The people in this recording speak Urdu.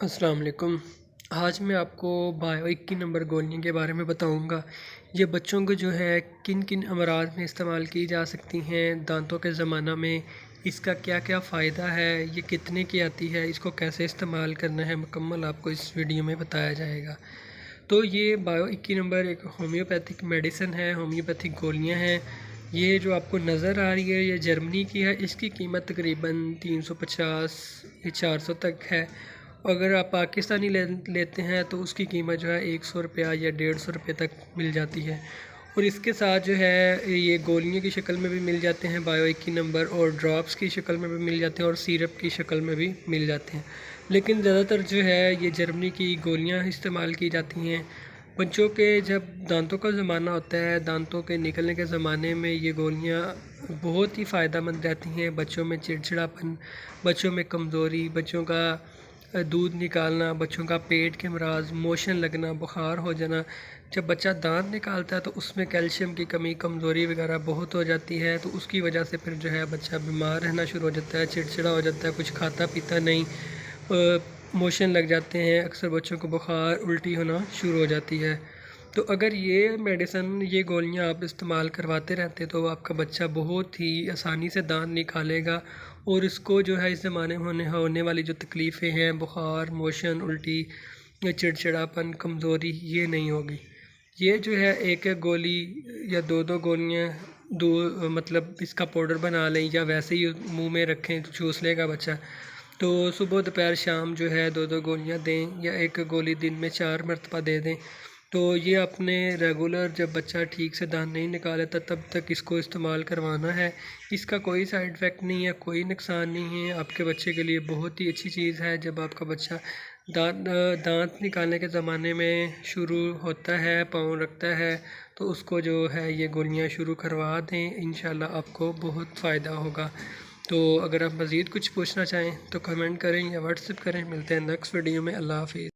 السلام علیکم۔ آج میں آپ کو بایو 21 نمبر گولیوں کے بارے میں بتاؤں گا۔ یہ بچوں کو جو ہے کن کن امراض میں استعمال کی جا سکتی ہیں دانتوں کے زمانہ میں، اس کا کیا کیا فائدہ ہے، یہ کتنے کی آتی ہے، اس کو کیسے استعمال کرنا ہے، مکمل آپ کو اس ویڈیو میں بتایا جائے گا۔ تو یہ بایو 21 نمبر ایک ہومیوپیتھک میڈیسن ہے، ہومیوپیتھک گولیاں ہیں۔ یہ جو آپ کو نظر آ رہی ہے یہ جرمنی کی ہے، اس کی قیمت تقریباً 350 یا 400 تک ہے۔ اگر آپ پاکستانی لیتے ہیں تو اس کی قیمت جو ہے 100 روپیہ یا 150 روپے تک مل جاتی ہے، اور اس کے ساتھ جو ہے یہ گولیوں کی شکل میں بھی مل جاتے ہیں بایو 21 نمبر، اور ڈراپس کی شکل میں بھی مل جاتے ہیں، اور سیرپ کی شکل میں بھی مل جاتے ہیں۔ لیکن زیادہ تر جو ہے یہ جرمنی کی گولیاں استعمال کی جاتی ہیں۔ بچوں کے جب دانتوں کا زمانہ ہوتا ہے، دانتوں کے نکلنے کے زمانے میں یہ گولیاں بہت ہی فائدہ مند رہتی ہیں۔ بچوں میں چڑچڑاپن، بچوں میں کمزوری، بچوں کا دودھ نکالنا، بچوں کا پیٹ کے امراض، موشن لگنا، بخار ہو جانا۔ جب بچہ دانت نکالتا ہے تو اس میں کیلشیم کی کمی، کمزوری وغیرہ بہت ہو جاتی ہے، تو اس کی وجہ سے پھر جو ہے بچہ بیمار رہنا شروع ہو جاتا ہے، چڑچڑا ہو جاتا ہے، کچھ کھاتا پیتا نہیں، موشن لگ جاتے ہیں، اکثر بچوں کو بخار الٹی ہونا شروع ہو جاتی ہے۔ تو اگر یہ میڈیسن، یہ گولیاں آپ استعمال کرواتے رہتے تو آپ کا بچہ بہت ہی آسانی سے دانت نکالے گا، اور اس کو جو ہے اس زمانے میں ہونے والی جو تکلیفیں ہیں، بخار، موشن، الٹی، چڑچڑاپن، کمزوری، یہ نہیں ہوگی۔ یہ جو ہے ایک ایک گولی یا دو دو گولیاں مطلب اس کا پاؤڈر بنا لیں یا ویسے ہی منہ میں رکھیں تو چوس لے گا بچہ، تو صبح دوپہر شام جو ہے دو دو گولیاں دیں، یا ایک گولی دن میں 4 مرتبہ دے دیں۔ تو یہ اپنے ریگولر جب بچہ ٹھیک سے دانت نہیں نکالے تب تک اس کو استعمال کروانا ہے۔ اس کا کوئی سائیڈ افیکٹ نہیں ہے، کوئی نقصان نہیں ہے، آپ کے بچے کے لیے بہت ہی اچھی چیز ہے۔ جب آپ کا بچہ دانت نکالنے کے زمانے میں شروع ہوتا ہے، پاؤں رکھتا ہے، تو اس کو جو ہے یہ گولیاں شروع کروا دیں، انشاءاللہ آپ کو بہت فائدہ ہوگا۔ تو اگر آپ مزید کچھ پوچھنا چاہیں تو کمنٹ کریں یا واٹس ایپ کریں۔ ملتے ہیں نیکسٹ ویڈیو میں۔ اللہ حافظ۔